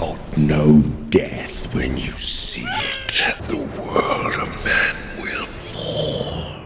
not know death when you see it. The world of men will fall.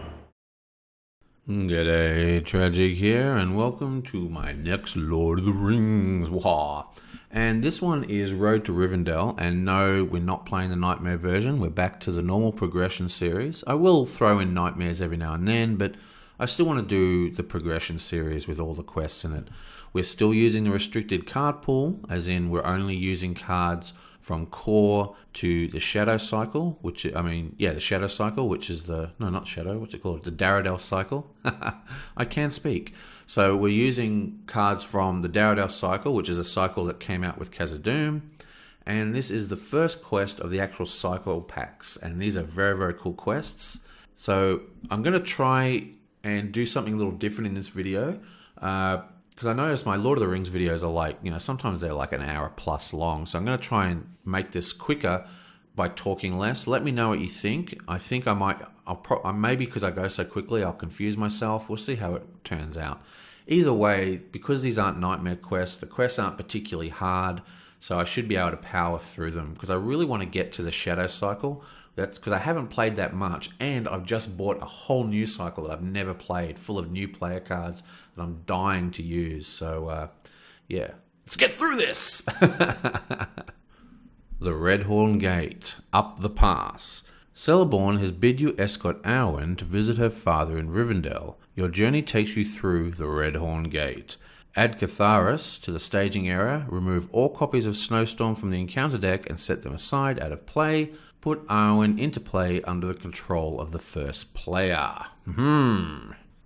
G'day, Tragic here, and welcome to my next Lord of the Rings. Wah. And this one is Road to Rivendell, and no, we're not playing the Nightmare version. We're back to the normal progression series. I will throw in Nightmares every now and then, but I still want to do the progression series with all the quests in it. We're still using the restricted card pool, as in we're only using cards from core to the shadow cycle, the shadow cycle, which is the Daredel cycle. I can speak. So we're using cards from the Daredel cycle, which is a cycle that came out with Khazad-dûm. And this is the first quest of the actual cycle packs. And these are very, very cool quests. So I'm going to try and do something a little different in this video. Because I noticed my Lord of the Rings videos are sometimes they're like an hour plus long. So I'm going to try and make this quicker by talking less. Let me know what you think. I think maybe because I go so quickly, I'll confuse myself. We'll see how it turns out. Either way, because these aren't nightmare quests, the quests aren't particularly hard. So I should be able to power through them because I really want to get to the shadow cycle. That's because I haven't played that much, and I've just bought a whole new cycle that I've never played, full of new player cards that I'm dying to use. So, let's get through this! The Redhorn Gate, up the pass. Celeborn has bid you escort Arwen to visit her father in Rivendell. Your journey takes you through the Redhorn Gate. Add Catharis to the staging area, remove all copies of Snowstorm from the encounter deck and set them aside out of play. Put Arwen into play under the control of the first player.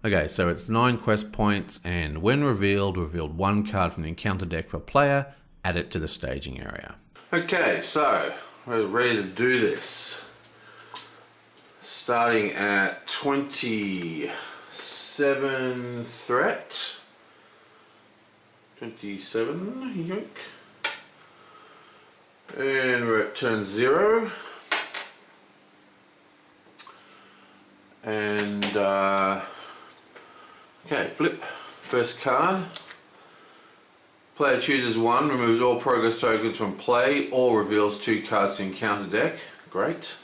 Okay, so it's 9 quest points, and when revealed one card from the encounter deck per player, add it to the staging area. Okay, so we're ready to do this. Starting at 27 threat. 27, yoke. And we're at turn 0. And, flip. First card. Player chooses 1, removes all progress tokens from play, or reveals 2 cards to encounter deck. Great.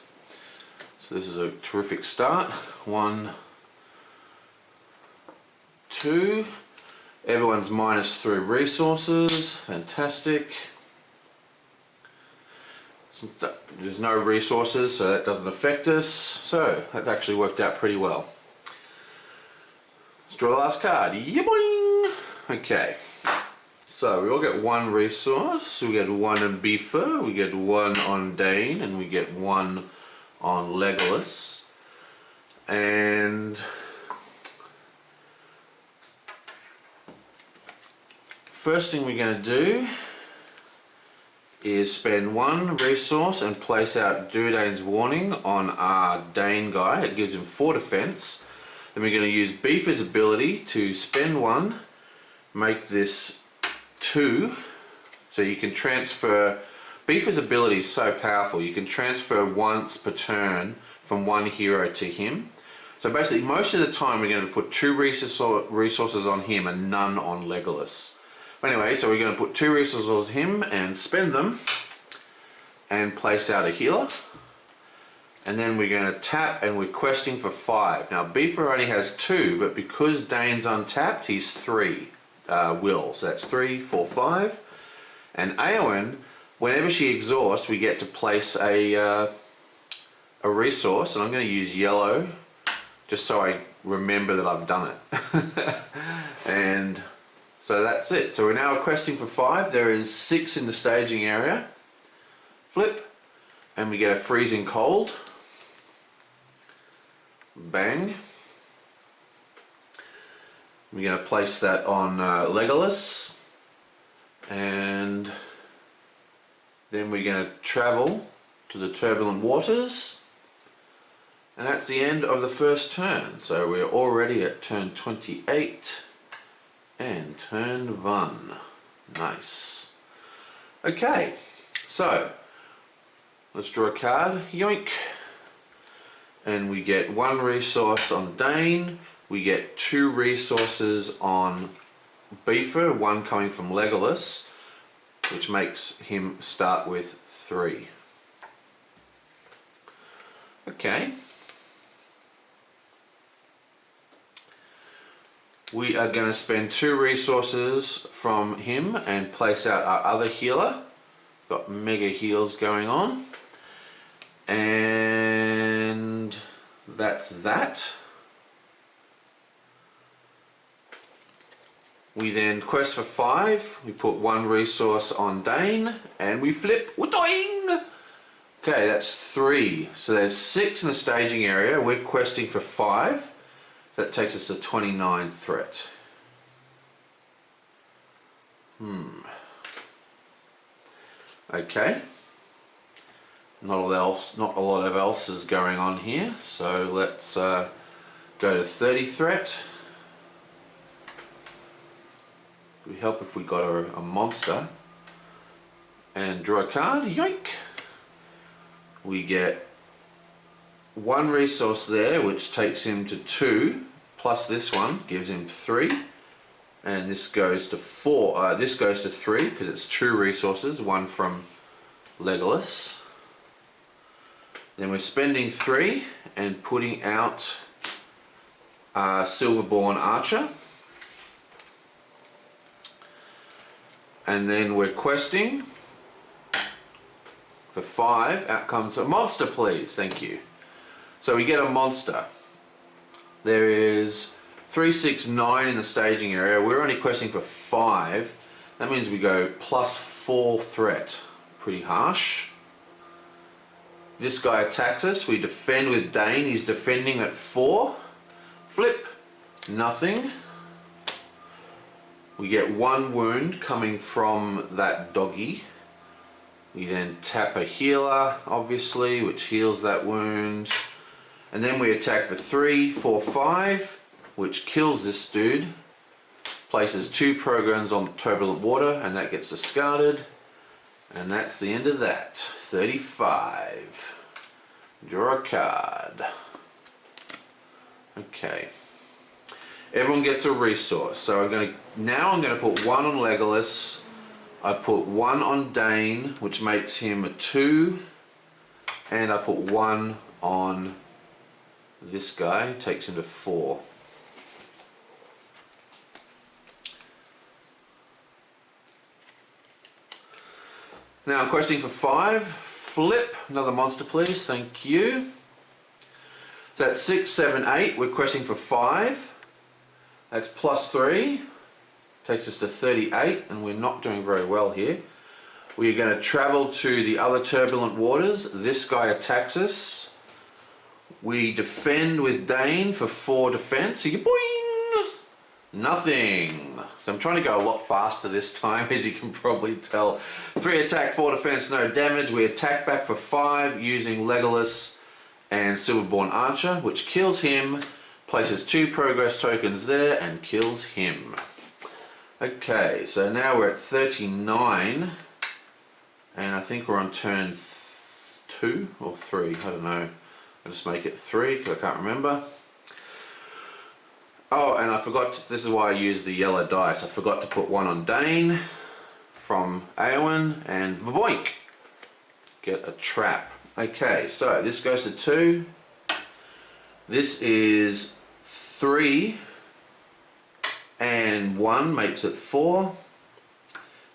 So this is a terrific start. 1, 2. Everyone's -3 resources. Fantastic. There's no resources, so that doesn't affect us. So that actually worked out pretty well. Let's draw the last card. Yaboing! Okay. So we all get 1 resource. We get 1 on Bifur, we get 1 on Dane, and we get 1 on Legolas. And first thing we're going to do is spend 1 resource and place out Dudane's Warning on our Dane guy. It gives him 4 defense. Then we're going to use Bifur's ability to spend 1, make this 2, so you can transfer. Bifur's ability is so powerful, you can transfer once per turn from 1 hero to him. So basically most of the time we're going to put 2 resources on him and none on Legolas. Anyway, so we're going to put 2 resources on him and spend them and place out a healer. And then we're going to tap and we're questing for 5. Now Bifur only has 2, but because Dane's untapped, he's 3 will. So that's 3, 4, 5. And Arwen, whenever she exhausts, we get to place a resource. And I'm going to use yellow just so I remember that I've done it. And so that's it. So we're now questing for 5. There is 6 in the staging area. Flip, and we get a freezing cold. Bang. We're going to place that on Legolas. And then we're going to travel to the turbulent waters. And that's the end of the first turn. So we're already at turn 28. And turn 1. Nice. Okay, so let's draw a card. Yoink. And we get 1 resource on Dane. We get 2 resources on Bifur, 1 coming from Legolas. which makes him start with 3. Okay. We are going to spend 2 resources from him and place out our other healer. Got mega heals going on. And that's that. We then quest for 5. We put 1 resource on Dane and we flip. Doing! Okay, that's 3. So there's 6 in the staging area. We're questing for 5. That takes us to 29 threat. Okay. Not a lot of else is going on here. So let's go to 30 threat. It would help if we got a monster. And draw a card. Yoink! We get 1 resource there, which takes him to 2, plus this one gives him 3, and this goes to 4. This goes to 3 because it's 2 resources, 1 from Legolas. Then we're spending 3 and putting out Silverborn Archer, and then we're questing for 5. Out comes a monster, please. Thank you. So we get a monster. There is 3, 6, 9 in the staging area. We're only questing for 5. That means we go plus 4 threat. Pretty harsh. This guy attacks us. We defend with Dane. He's defending at 4. Flip. Nothing. We get 1 wound coming from that doggy. We then tap a healer, obviously, which heals that wound. And then we attack for 3, 4, 5, which kills this dude. Places 2 programs on turbulent water, and that gets discarded. And that's the end of that. 35. Draw a card. Okay. Everyone gets a resource. So I'm gonna put 1 on Legolas. I put 1 on Dane, which makes him a 2, and I put 1 on this guy, takes him to 4. Now I'm questing for 5. Flip, another monster please, thank you. So that's 6, 7, 8, we're questing for 5. That's plus 3. Takes us to 38, and we're not doing very well here. We're going to travel to the other turbulent waters. This guy attacks us. We defend with Dane for 4 defense. So you boing! Nothing. So I'm trying to go a lot faster this time, as you can probably tell. 3 attack, 4 defense, no damage. We attack back for 5 using Legolas and Silverborn Archer, which kills him, places 2 progress tokens there, and kills him. Okay, so now we're at 39, and I think we're on turn 2 or 3, I don't know. I'll just make it 3 because I can't remember. Oh, and I forgot, this is why I used the yellow dice. I forgot to put 1 on Dane from Eowyn, and boink! Get a trap. Okay, so this goes to 2. This is 3. And 1 makes it 4,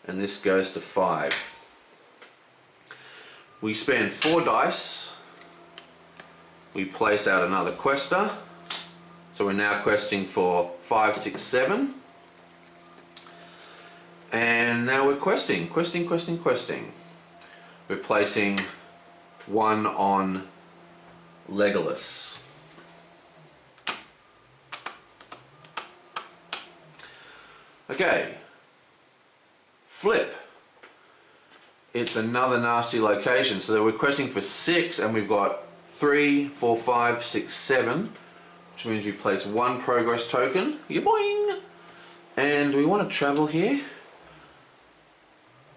and this goes to 5. We spend 4 dice, we place out another quester, so we're now questing for 5, 6, 7, and now we're questing. We're placing 1 on Legolas. Okay, flip. It's another nasty location. So we're questing for 6, and we've got 3, 4, 5, 6, 7, which means we place 1 progress token. Boing! And we want to travel here.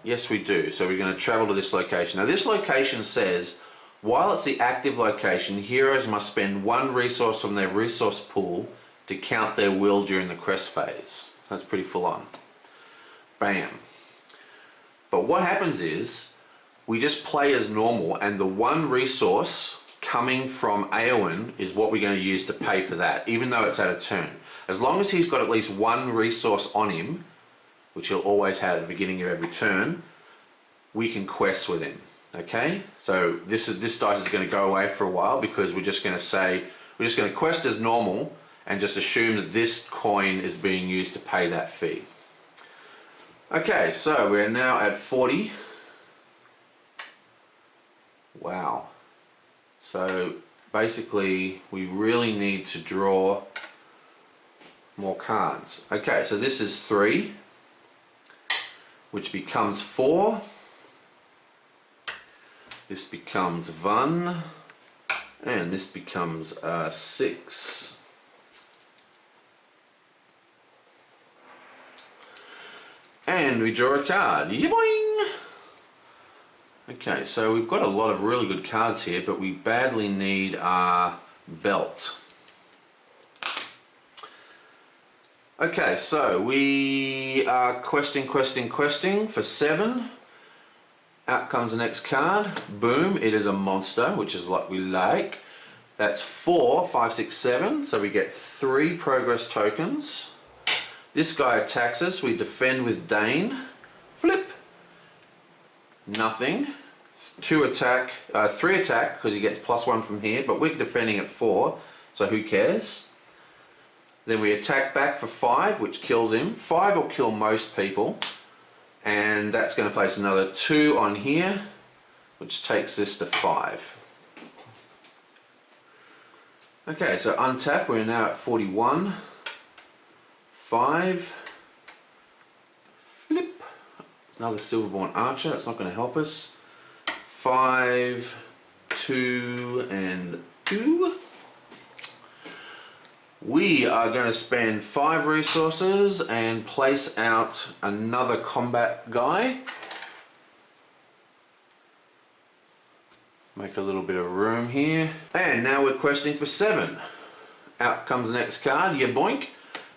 Yes, we do. So we're going to travel to this location. Now, this location says, while it's the active location, heroes must spend 1 resource from their resource pool to count their will during the quest phase. That's pretty full on. Bam. But what happens is we just play as normal, and the one resource coming from Eowyn is what we're going to use to pay for that, even though it's at a turn. As long as he's got at least one resource on him, which he'll always have at the beginning of every turn, we can quest with him. Okay, so this dice is going to go away for a while, because we're just going to quest as normal and just assume that this coin is being used to pay that fee. Okay, so we're now at 40. Wow. So basically we really need to draw more cards. Okay, so this is 3, which becomes 4. This becomes 1, and this becomes 6. And we draw a card. Yoing! Okay, so we've got a lot of really good cards here, but we badly need our belt. Okay, so we are questing for 7. Out comes the next card. Boom, it is a monster, which is what we like. That's 4, 5, 6, 7, so we get 3 progress tokens. This guy attacks us, we defend with Dane. Flip. Nothing. 2 attack, 3 attack, because he gets +1 from here, but we're defending at 4, so who cares? Then we attack back for 5, which kills him. 5 will kill most people, and that's going to place another 2 on here, which takes this to 5. Okay, so untap, we're now at 41. 5. Flip. Another Silverborn Archer, that's not going to help us. 5, 2, and 2. We are going to spend 5 resources and place out another combat guy. Make a little bit of room here. And now we're questing for 7. Out comes the next card, boink.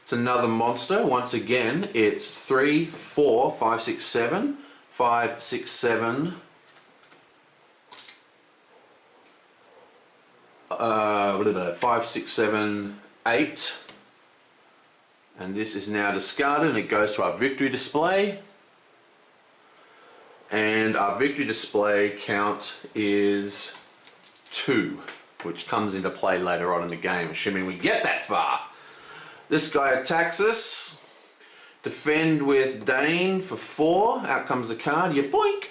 It's another monster. Once again, it's 3, 4, 5, 6, 7. 5, 6, 7. 5, 6, 7, 8. And this is now discarded and it goes to our victory display. And our victory display count is 2, which comes into play later on in the game, assuming we get that far. This guy attacks us. Defend with Dane for 4. Out comes the card. Boink!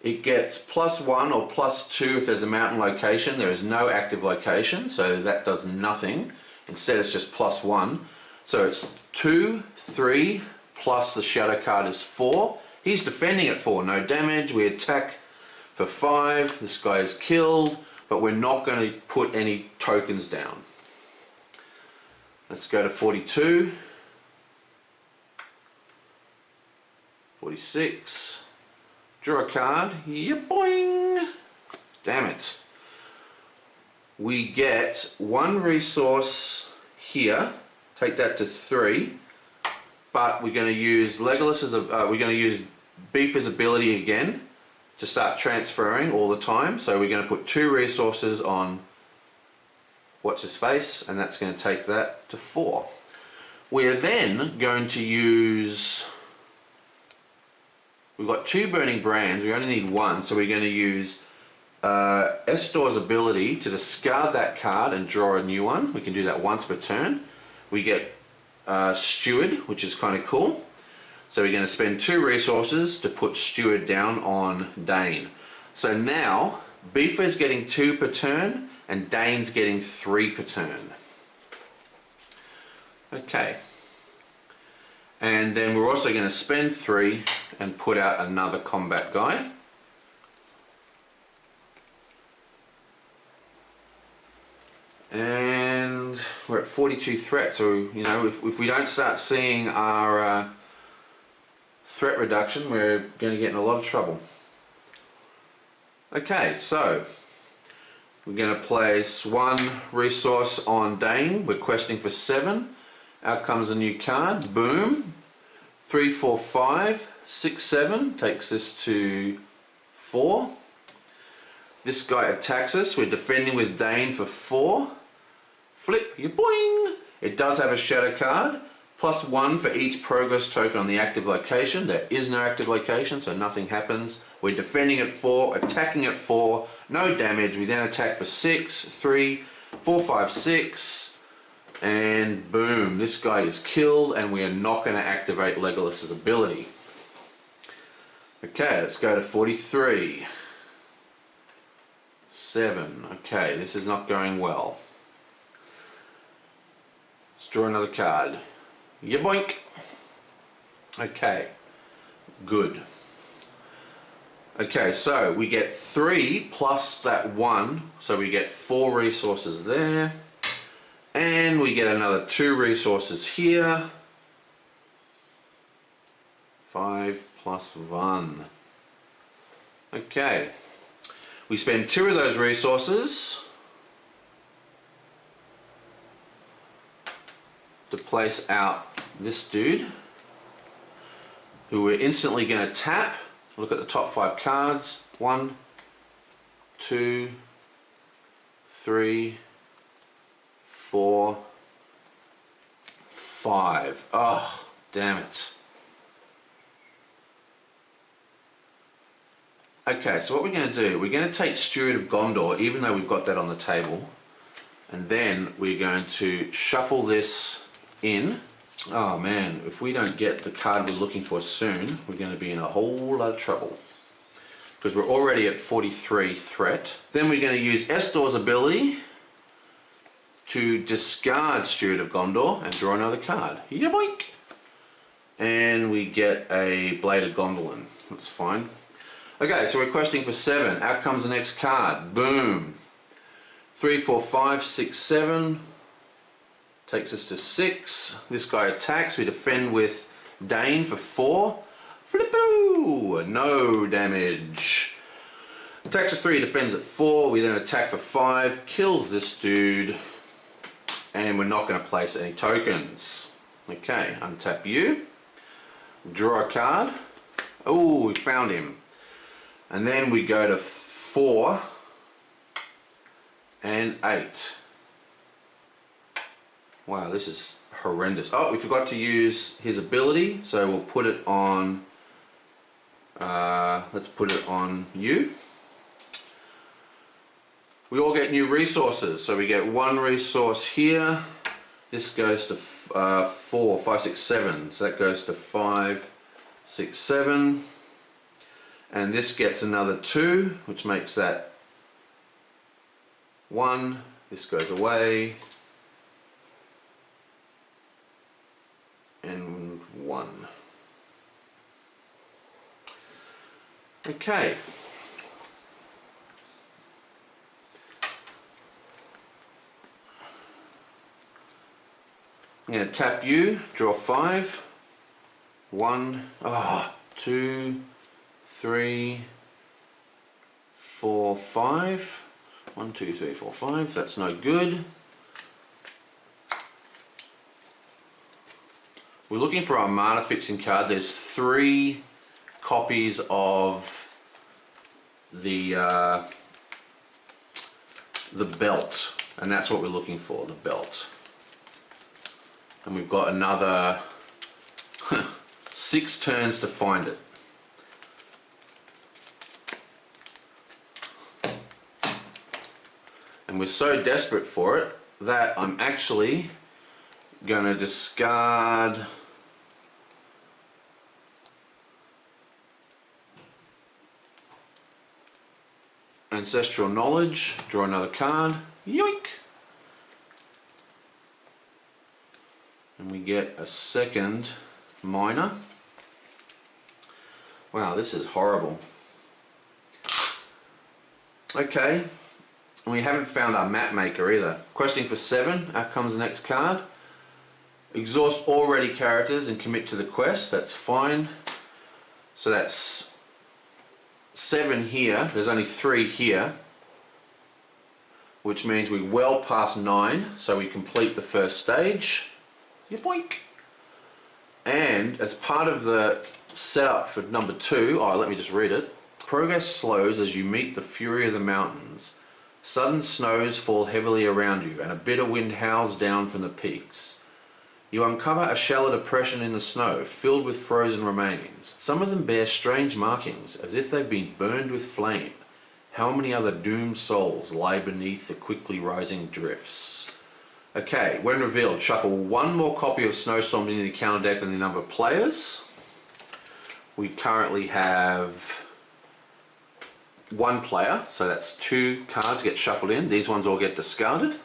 It gets +1 or +2 if there's a mountain location. There is no active location, so that does nothing. Instead, it's just +1. So it's 2, 3, plus the shadow card is 4. He's defending at 4, no damage. We attack for 5. This guy is killed, but we're not going to put any tokens down. Let's go to 42. 46. Draw a card. Boing! Damn it. We get 1 resource here. Take that to 3. But we're going to use Legolas as we're going to use Beefer's ability again to start transferring all the time. So we're going to put 2 resources on what's his face, and that's going to take that to 4. We're then going to use, we've got 2 burning brands, we only need 1, so we're going to use Estor's ability to discard that card and draw a new one. We can do that once per turn. We get Steward, which is kind of cool. So we're going to spend 2 resources to put Steward down on Dane. So now Beefer's getting 2 per turn and Dane's getting 3 per turn. Okay. And then we're also going to spend 3 and put out another combat guy. And we're at 42 threat, so you know, if we don't start seeing our threat reduction, we're going to get in a lot of trouble. Okay, so we're going to place 1 resource on Dane. We're questing for 7. Out comes a new card. Boom. 3, 4, 5. 6, 7 takes us to 4. This guy attacks us. We're defending with Dane for 4. Flip, you boing! It does have a shadow card. +1 for each progress token on the active location. There is no active location, so nothing happens. We're defending at 4, attacking at 4, no damage. We then attack for 6, 3, 4, 5, 6, and boom, this guy is killed, and we are not going to activate Legolas's ability. Okay, let's go to 43. 7. Okay, this is not going well. Let's draw another card. Yeah, boink. Okay, good. Okay, so we get 3 plus that 1, so we get 4 resources there, and we get another 2 resources here. 5 plus 1. Okay, we spend 2 of those resources to place out this dude, who we're instantly going to tap. Look at the top 5 cards. 1, 2, 3, 4, 5. Oh, damn it. Okay, so what we're going to do, we're going to take Steward of Gondor, even though we've got that on the table, and then we're going to shuffle this in. Oh man, if we don't get the card we're looking for soon, we're going to be in a whole lot of trouble, because we're already at 43 threat. Then we're going to use Estor's ability to discard Steward of Gondor and draw another card. Yoink! And we get a Blade of Gondolin. That's fine. Okay, so we're questing for 7. Out comes the next card. Boom. 3, 4, 5, 6, 7. Takes us to 6. This guy attacks. We defend with Dane for 4. Flippoo! No damage. Attacks for 3, defends at 4. We then attack for 5. Kills this dude. And we're not going to place any tokens. Okay, untap you. Draw a card. Oh, we found him. And then we go to 4 and 8. Wow, this is horrendous. Oh, we forgot to use his ability, so we'll put it on, let's put it on you. We all get new resources, so we get 1 resource here. This goes to 4, 5, 6, 7, so that goes to 5, 6, 7. And this gets another 2, which makes that 1. This goes away. And 1. Okay. I'm going to tap you, draw 5. 1, 2, 3, 4, 5. 1, 2, 3, 4, 5. That's no good. We're looking for our mana fixing card. There's 3 copies of the belt, and that's what we're looking for, the belt. And we've got another 6 turns to find it. And we're so desperate for it that I'm actually going to discard Ancestral Knowledge, draw another card, yoink! And we get a second Miner. Wow, this is horrible. Okay, and we haven't found our map maker either. Questing for 7, out comes the next card. Exhaust all ready characters and commit to the quest, that's fine. So that's 7 here, there's only 3 here, which means we well past 9, so we complete the first stage. Yeah, boink. And as part of the setup for number 2, let me just read it. Progress slows as you meet the fury of the mountains. Sudden snows fall heavily around you, and a bitter wind howls down from the peaks. You uncover a shallow depression in the snow, filled with frozen remains. Some of them bear strange markings, as if they've been burned with flame. How many other doomed souls lie beneath the quickly rising drifts? Okay, when revealed, shuffle one more copy of Snowstorm into the counter deck than the number of players. We currently have 1 player, so that's 2 cards get shuffled in. These ones all get discarded.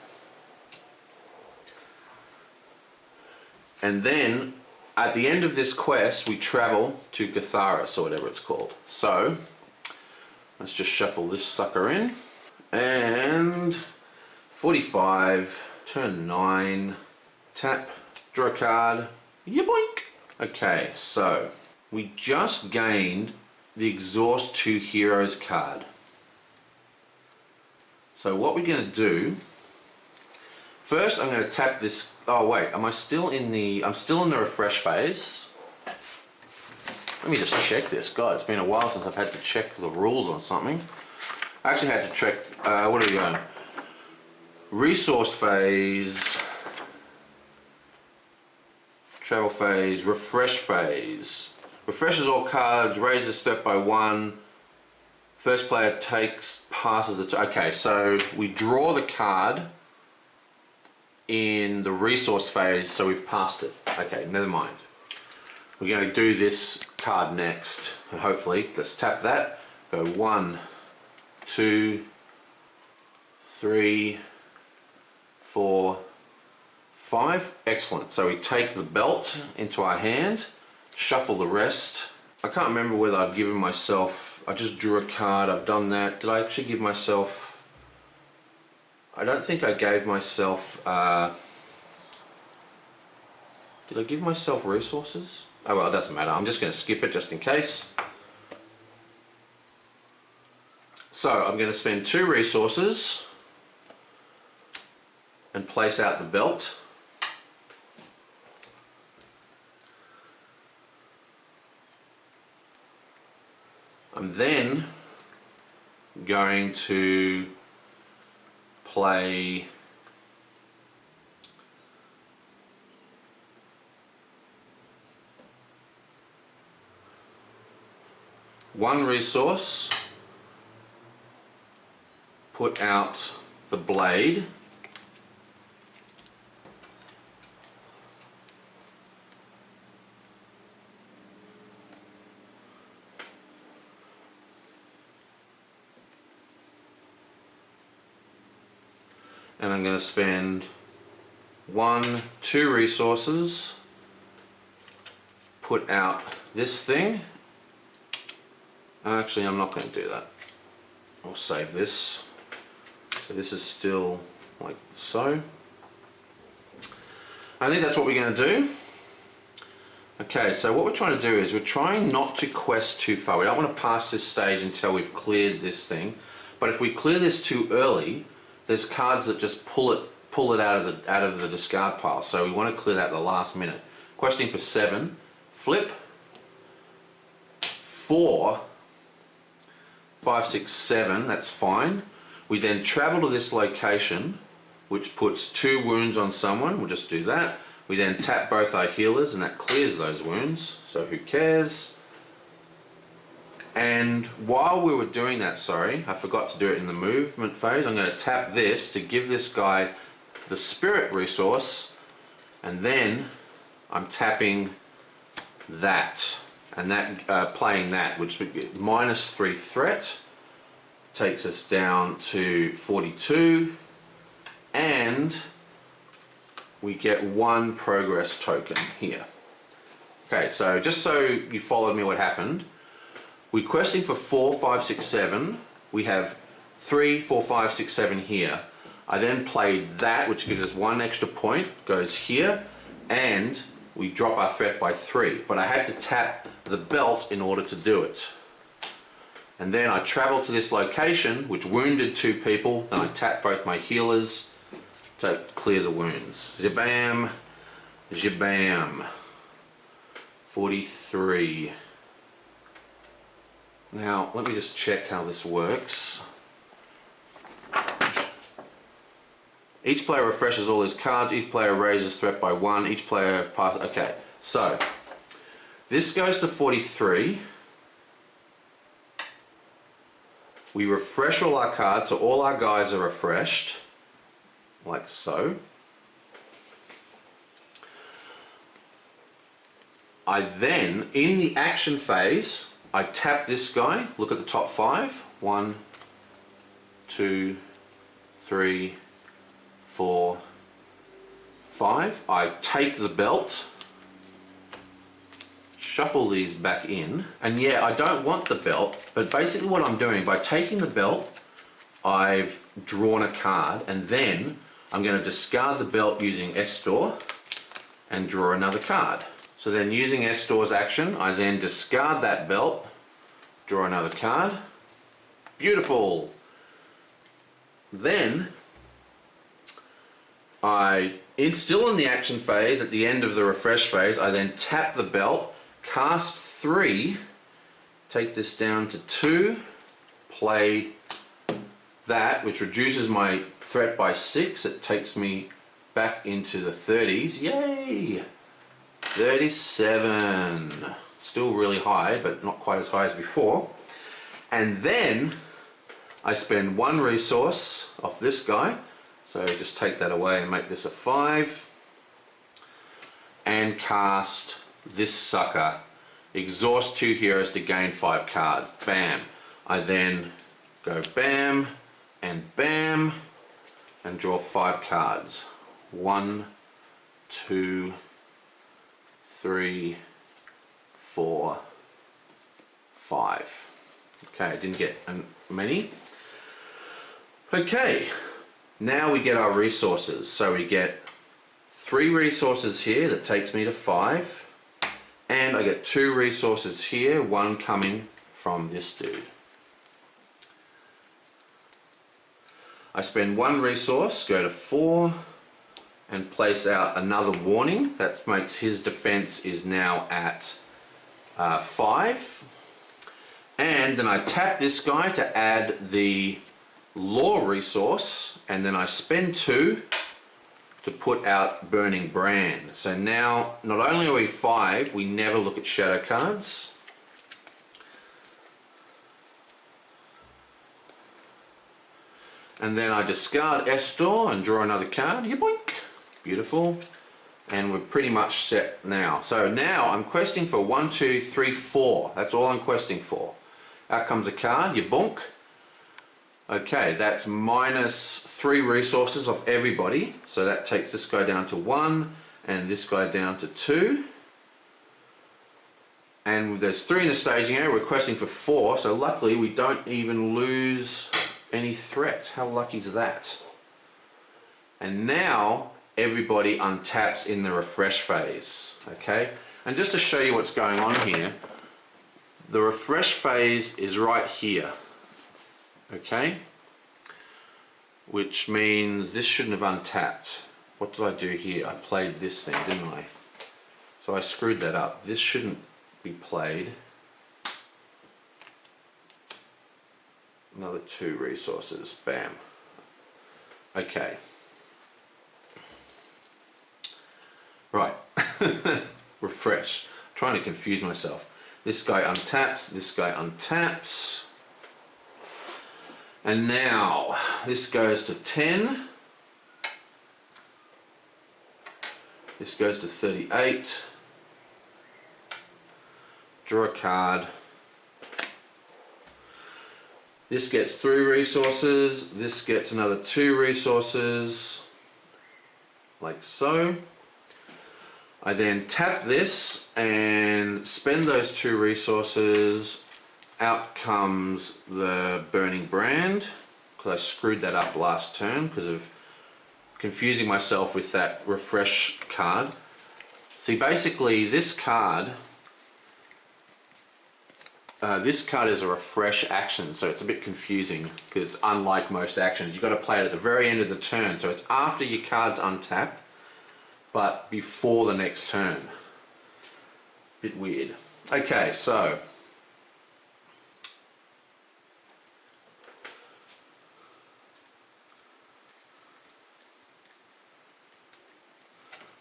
And then, at the end of this quest, we travel to Gatharis, or whatever it's called. So, let's just shuffle this sucker in. And 45. Turn 9, tap, draw a card, yoink! Okay, so we just gained the Exhaust 2 Heroes card. So what we're going to do, first I'm going to tap this, oh wait, I'm still in the refresh phase. Let me just check this, guys. It's been a while since I've had to check the rules on something. I actually had to check, what are we going? Resource phase, travel phase, refresh phase. Refreshes all cards, raises threat by 1. First player passes the okay, so we draw the card in the resource phase, so we've passed it. Okay, never mind. We're going to do this card next, and hopefully, let's tap that. Go 1, 2, 3, 4, 5. Excellent. So we take the belt into our hand, shuffle the rest. I can't remember whether I've given myself, I just drew a card, I've done that. Did I actually give myself, I don't think I gave myself, did I give myself resources? Oh well, it doesn't matter. I'm just going to skip it just in case. So I'm going to spend 2 resources and place out the belt. I'm then going to play one resource, put out the blade, and I'm going to spend 1, 2 resources, put out this thing. Actually, I'm not going to do that. I'll save this. So this is still like so. I think that's what we're going to do. Okay, so what we're trying to do is we're trying not to quest too far. We don't want to pass this stage until we've cleared this thing. But if we clear this too early, there's cards that just pull it out of the discard pile. So we want to clear that at the last minute. Questing for 7, flip, 4, 5, 6, 7. That's fine. We then travel to this location, which puts 2 wounds on someone. We'll just do that. We then tap both our healers, and that clears those wounds. So who cares? And while we were doing that, sorry, I forgot to do it in the movement phase. I'm going to tap this to give this guy the spirit resource, and then I'm tapping that, and that playing that, which would get -3 threat, takes us down to 42, and we get 1 progress token here. Okay, so just so you followed me what happened, we're questing for 4, 5, 6, 7. We have 3, 4, 5, 6, 7 here. I then played that, which gives us 1 extra point, goes here, and we drop our threat by 3. But I had to tap the belt in order to do it. And then I traveled to this location, which wounded 2 people. Then I tapped both my healers to clear the wounds. Zabam, zabam. 43. Now, let me just check how this works. Each player refreshes all his cards, each player raises threat by 1, each player passes. Okay, so this goes to 43. We refresh all our cards, so all our guys are refreshed, like so. I then, in the action phase, I tap this guy, look at the top 5. 1, 2, 3, 4, 5. I take the belt, shuffle these back in, and yeah, I don't want the belt, but basically what I'm doing, by taking the belt, I've drawn a card, and then I'm going to discard the belt using S-Store and draw another card. So then using S-Store's action, I then discard that belt, draw another card. Beautiful! Then, still in the action phase, at the end of the refresh phase, I then tap the belt, cast 3, take this down to 2, play that, which reduces my threat by 6. It takes me back into the 30s. Yay! 37. Still really high, but not quite as high as before. And then I spend 1 resource off this guy. So just take that away and make this a 5. And cast this sucker. Exhaust 2 heroes to gain 5 cards. Bam. I then go bam and bam and draw 5 cards. 1, 2, 3, 4, 5. Okay, I didn't get many. Okay, now we get our resources. So we get 3 resources here, that takes me to 5. And I get 2 resources here, 1 coming from this dude. I spend 1 resource, go to 4, and place out another warning. That makes his defense is now at 5. And then I tap this guy to add the law resource, and then I spend 2 to put out Burning Brand. So now, not only are we 5, we never look at shadow cards. And then I discard S-Store and draw another card. Yoink! Beautiful. And we're pretty much set now. So now I'm questing for 1, 2, 3, 4. That's all I'm questing for. Out comes a card, you bonk. Okay, that's minus 3 resources off everybody. So that takes this guy down to 1 and this guy down to 2. And there's 3 in the staging area, we're questing for 4. So luckily we don't even lose any threat. How lucky is that? And now everybody untaps in the refresh phase. Okay, and just to show you what's going on here, the refresh phase is right here. Okay, which means this shouldn't have untapped. What did I do here? I played this thing, didn't I? So I screwed that up. This shouldn't be played. Another 2 resources, bam. Okay. Right, refresh. Trying to confuse myself. This guy untaps, this guy untaps. And now, this goes to 10. This goes to 38. Draw a card. This gets 3 resources. This gets another 2 resources. Like so. I then tap this and spend those 2 resources. Out comes the Burning Brand, because I screwed that up last turn because of confusing myself with that refresh card. See, basically this card is a refresh action, so it's a bit confusing because it's unlike most actions. You've got to play it at the very end of the turn, so it's after your cards untap, but before the next turn. Bit weird. Okay, so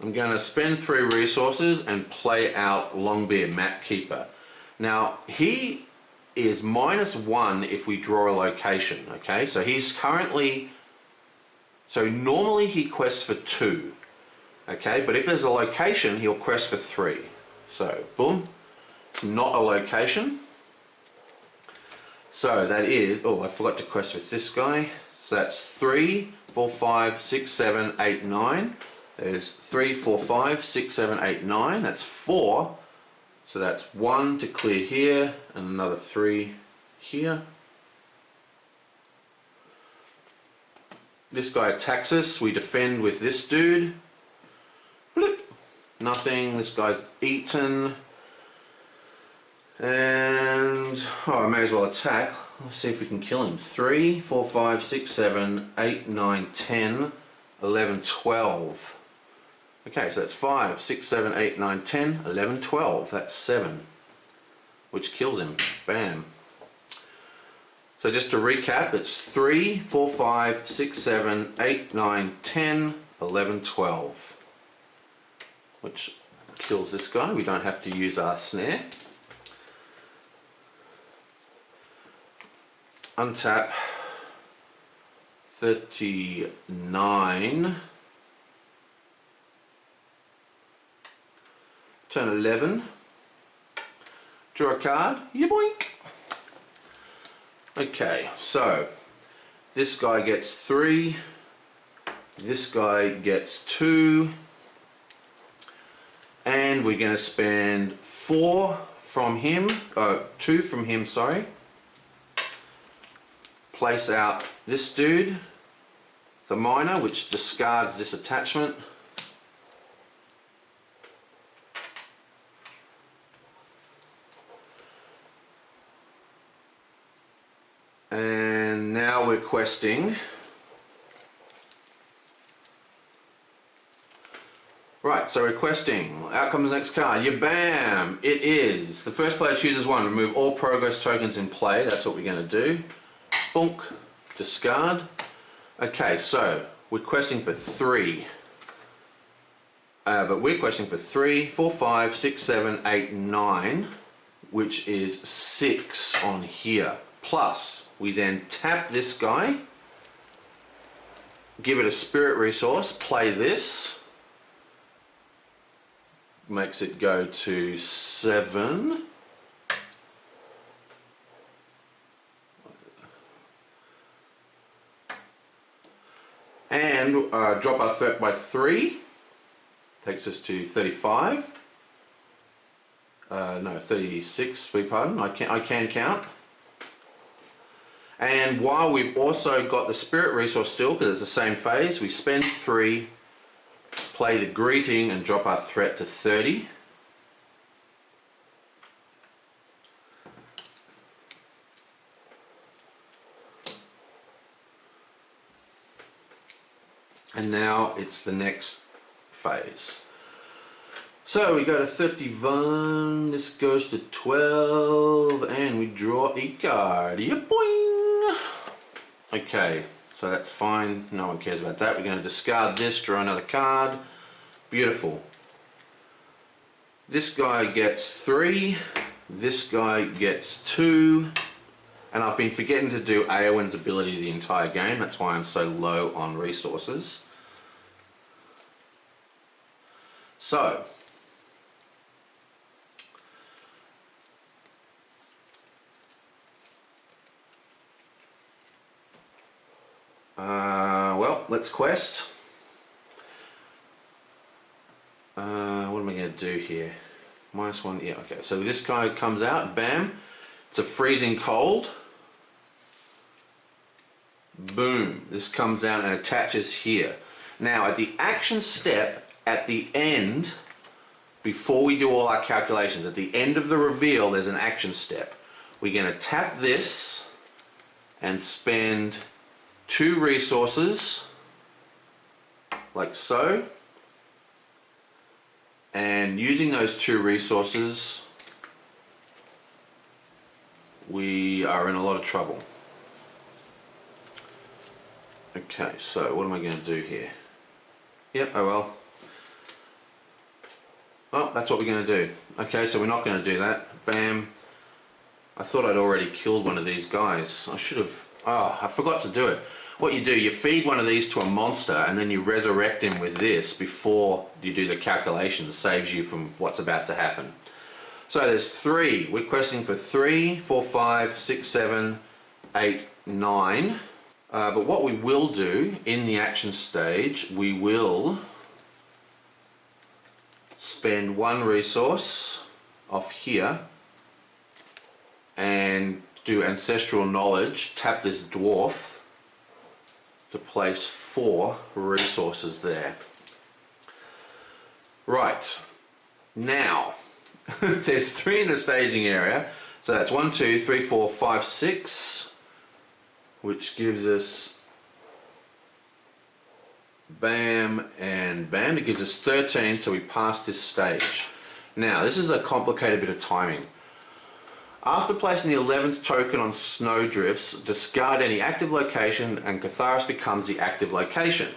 I'm going to spend 3 resources and play out Longbeard Mapkeeper. Now, he is -1 if we draw a location, okay? So he's currently... So normally he quests for 2, okay? But if there's a location, he'll quest for 3. So, boom. It's not a location. So that is... Oh, I forgot to quest with this guy. So that's 3, 4, 5, 6, 7, 8, 9. There's 3, 4, 5, 6, 7, 8, 9. That's 4. So that's 1 to clear here and another 3 here. This guy attacks us. We defend with this dude. Bloop. Nothing. This guy's eaten. And oh, I may as well attack. Let's see if we can kill him. 3, 4, 5, 6, 7, 8, 9, 10, 11, 12. Okay, so that's 5, 6, 7, 8, 9, 10, 11, 12. That's 7, which kills him. Bam. So just to recap, it's 3, 4, 5, 6, 7, 8, 9, 10, 11, 12. Which kills this guy. We don't have to use our snare. Untap 39. Turn 11. Draw a card. Yoink. Okay, so this guy gets 3. This guy gets 2. And we're going to spend 4 from him. 2 from him, sorry. Place out this dude, the miner, which discards this attachment. And now we're questing. Right, so we're questing. Out comes the next card. Yeah, bam! It is. The first player chooses 1. Remove all progress tokens in play. That's what we're going to do. Bonk. Discard. Okay, so we're questing for 3. But we're questing for 3, 4, 5, 6, 7, 8, 9, which is 6 on here. Plus, we then tap this guy, give it a spirit resource, play this, makes it go to 7. And drop our threat by 3, takes us to 35. No, 36, beg pardon, I can count. And while we've also got the spirit resource still, because it's the same phase, we spend 3, play the greeting and drop our threat to 30. And now it's the next phase. So we go to 31, this goes to 12, and we draw a card. Yeah, boing! Okay, so that's fine, no one cares about that. We're going to discard this, draw another card. Beautiful. This guy gets 3, this guy gets 2, and I've been forgetting to do Eowyn's ability the entire game, that's why I'm so low on resources. So, well, let's quest. What am I going to do here? -1, yeah, okay. So this guy comes out, bam. It's a freezing cold. Boom. This comes out and attaches here. Now, at the action step, at the end, before we do all our calculations, at the end of the reveal, there's an action step. We're going to tap this and spend 2 resources, like so. And using those 2 resources, we are in a lot of trouble. Okay, so what am I going to do here? Yep, oh well. Oh, that's what we're going to do. Okay, so we're not going to do that. Bam. I thought I'd already killed one of these guys. I should have... Oh, I forgot to do it. What you do, you feed one of these to a monster and then you resurrect him with this before you do the calculations. Saves you from what's about to happen. So there's 3. We're questing for 3, 4, 5, 6, 7, 8, 9. But what we will do in the action stage, we will spend 1 resource off here and do Ancestral Knowledge, tap this dwarf to place 4 resources there. Right, now there's 3 in the staging area, so that's 1, 2, 3, 4, 5, 6, which gives us bam and bam. It gives us 13, so we pass this stage. Now this is a complicated bit of timing. After placing the 11th token on Snowdrifts, discard any active location and Catharis becomes the active location,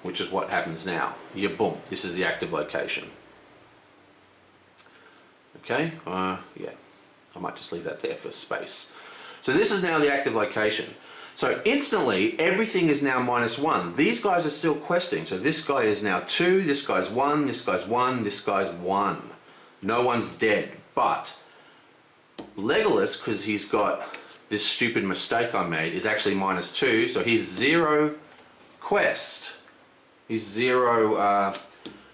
which is what happens now. Yeah, boom, this is the active location. Okay, yeah, I might just leave that there for space. So this is now the active location. So instantly, everything is now -1. These guys are still questing. So this guy is now 2, this guy's 1, this guy's 1, this guy's 1. No one's dead, but Legolas, because he's got this stupid mistake I made, is actually -2, so he's 0 quest. He's 0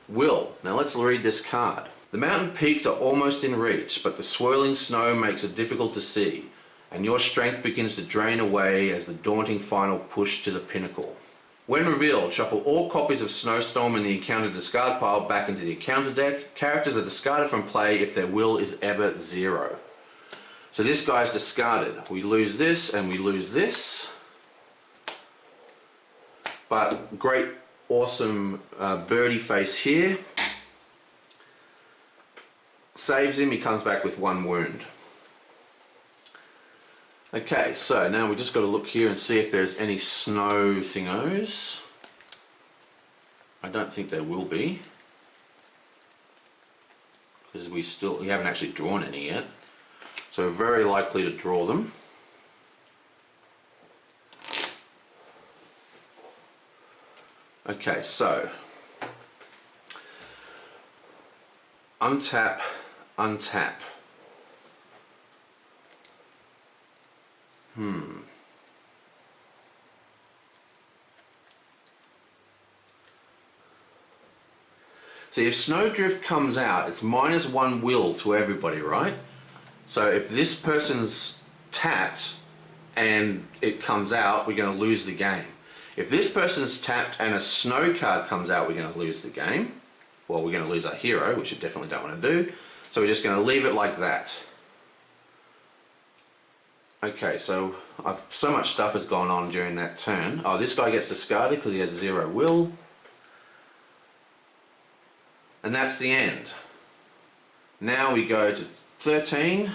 will. Now let's read this card. The mountain peaks are almost in reach, but the swirling snow makes it difficult to see, and your strength begins to drain away as the daunting final push to the pinnacle. When revealed, shuffle all copies of Snowstorm in the encounter discard pile back into the encounter deck. Characters are discarded from play if their will is ever 0. So this guy's discarded. We lose this and we lose this. But great, awesome birdie face here. Saves him, he comes back with 1 wound. Okay, so now we just got to look here and see if there's any snow thingos. I don't think there will be, because we haven't actually drawn any yet. So we're very likely to draw them. Okay, so untap, untap. See, if Snowdrift comes out, it's -1 will to everybody, right? So if this person's tapped and it comes out, we're going to lose the game. If this person's tapped and a snow card comes out, we're going to lose the game. Well, we're going to lose our hero, which you definitely don't want to do. So we're just going to leave it like that. Okay, so so much stuff has gone on during that turn. Oh, this guy gets discarded because he has 0 will. And that's the end. Now we go to 13.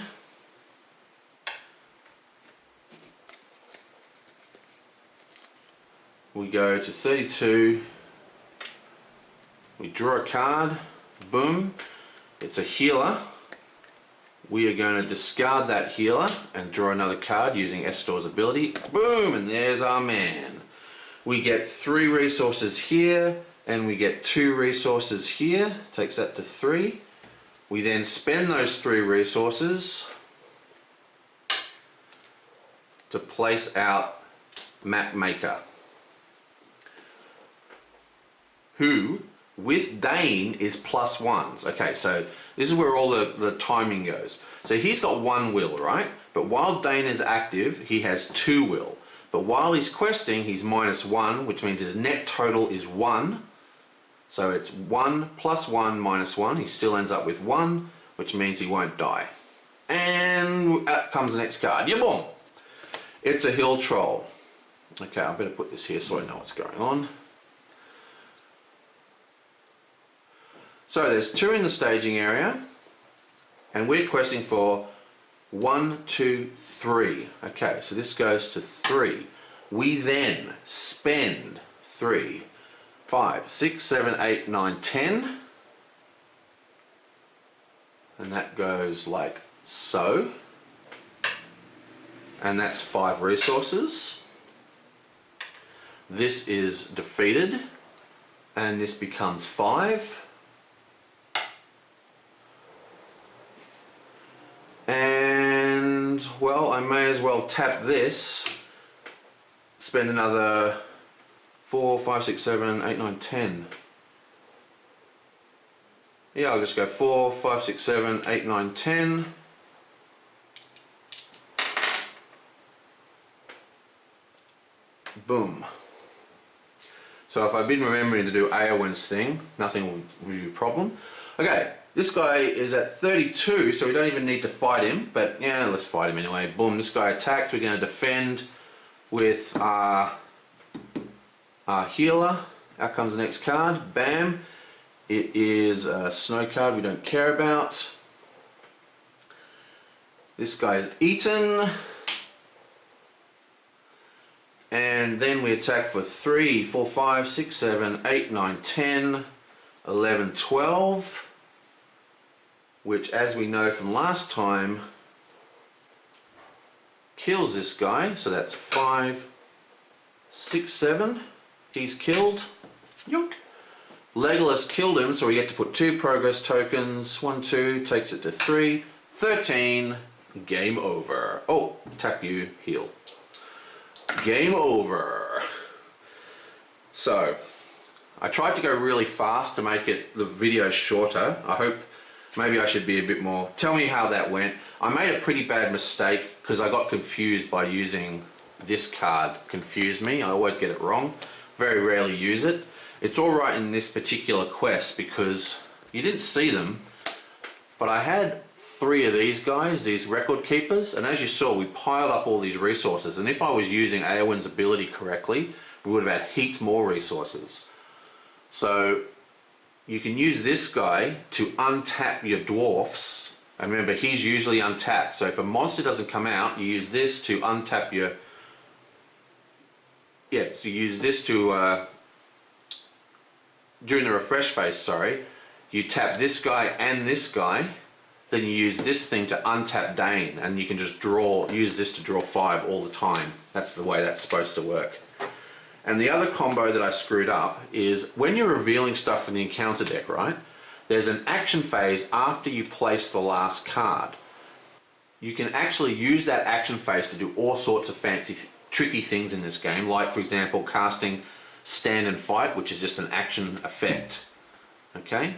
We go to 32. We draw a card. Boom. It's a healer. We are going to discard that healer and draw another card using Estor's ability. Boom! And there's our man. We get 3 resources here, and we get 2 resources here. Takes that to 3. We then spend those 3 resources to place out Map Maker, who with Dane is +1s. Okay, so this is where all the timing goes. So he's got 1 will, right? But while Dane is active, he has 2 will. But while he's questing, he's -1, which means his net total is 1. So it's 1 + 1 - 1. He still ends up with 1, which means he won't die. And out comes the next card. Yeah, boom! It's a hill troll. Okay, I better put this here so I know what's going on. So there's 2 in the staging area, and we're questing for 1, 2, 3. Okay, so this goes to 3. We then spend 3, 5, 6, 7, 8, 9, 10. And that goes like so. And that's 5 resources. This is defeated. And this becomes 5. And, well, I may as well tap this. Spend another 4, 5, 6, 7, 8, 9, 10. Yeah, I'll just go 4, 5, 6, 7, 8, 9, 10. Boom. So if I've been remembering to do Eowyn's thing, nothing will be a problem. Okay, this guy is at 32, so we don't even need to fight him, but yeah, let's fight him anyway. Boom, this guy attacks. We're going to defend with our healer. Out comes the next card. Bam. It is a snow card we don't care about. This guy is eaten. And then we attack for 3, 4, 5, 6, 7, 8, 9, 10, 11, 12. Which, as we know from last time, kills this guy. So that's 5, 6, 7. He's killed. Yoink. Legolas killed him, so we get to put 2 progress tokens. 1, 2, takes it to 3. 13. Game over. Oh, tap you, heal. Game over. So, I tried to go really fast to make the video shorter. I hope maybe I should be a bit more. Tell me how that went. I made a pretty bad mistake because I got confused by using this card. Confused me. I always get it wrong. Very rarely use it. It's alright in this particular quest because you didn't see them, but I had 3 of these guys, these record keepers, and as you saw, we piled up all these resources, and if I was using Eowyn's ability correctly, we would have had heaps more resources. So you can use this guy to untap your dwarfs, and remember, he's usually untapped, so if a monster doesn't come out, you use this to untap your... Yeah, so you use this to... during the refresh phase, sorry, you tap this guy and this guy, then you use this thing to untap Dane, and you can just use this to draw 5 all the time. That's the way that's supposed to work. And the other combo that I screwed up is when you're revealing stuff from the encounter deck, right? There's an action phase after you place the last card. You can actually use that action phase to do all sorts of fancy, tricky things in this game, like, for example, casting Stand and Fight, which is just an action effect. Okay?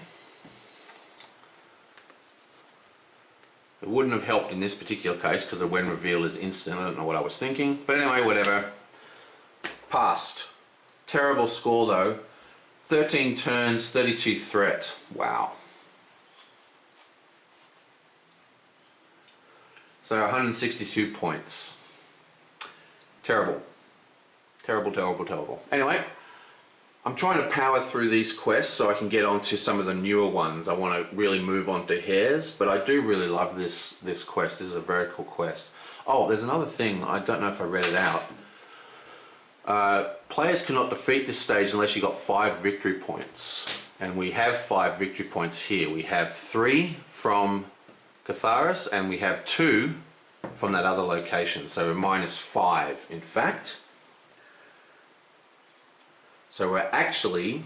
It wouldn't have helped in this particular case because the when reveal is instant. I don't know what I was thinking. But anyway, whatever. Passed. Terrible score though. 13 turns, 32 threat. Wow. So 162 points. Terrible. Terrible, terrible, terrible. Anyway, I'm trying to power through these quests so I can get onto some of the newer ones. I want to really move on to Hares, but I do really love this quest. This is a very cool quest. Oh, there's another thing. I don't know if I read it out. Players cannot defeat this stage unless you got 5 victory points. And we have 5 victory points here. We have 3 from Catharis and we have 2 from that other location. So we're -5, in fact. So we're actually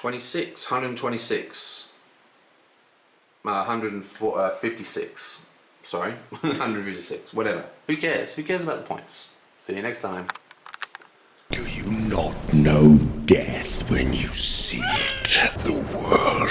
126, 156, sorry, 156, whatever. Who cares? Who cares about the points? See you next time. Do you not know death when you see it? The world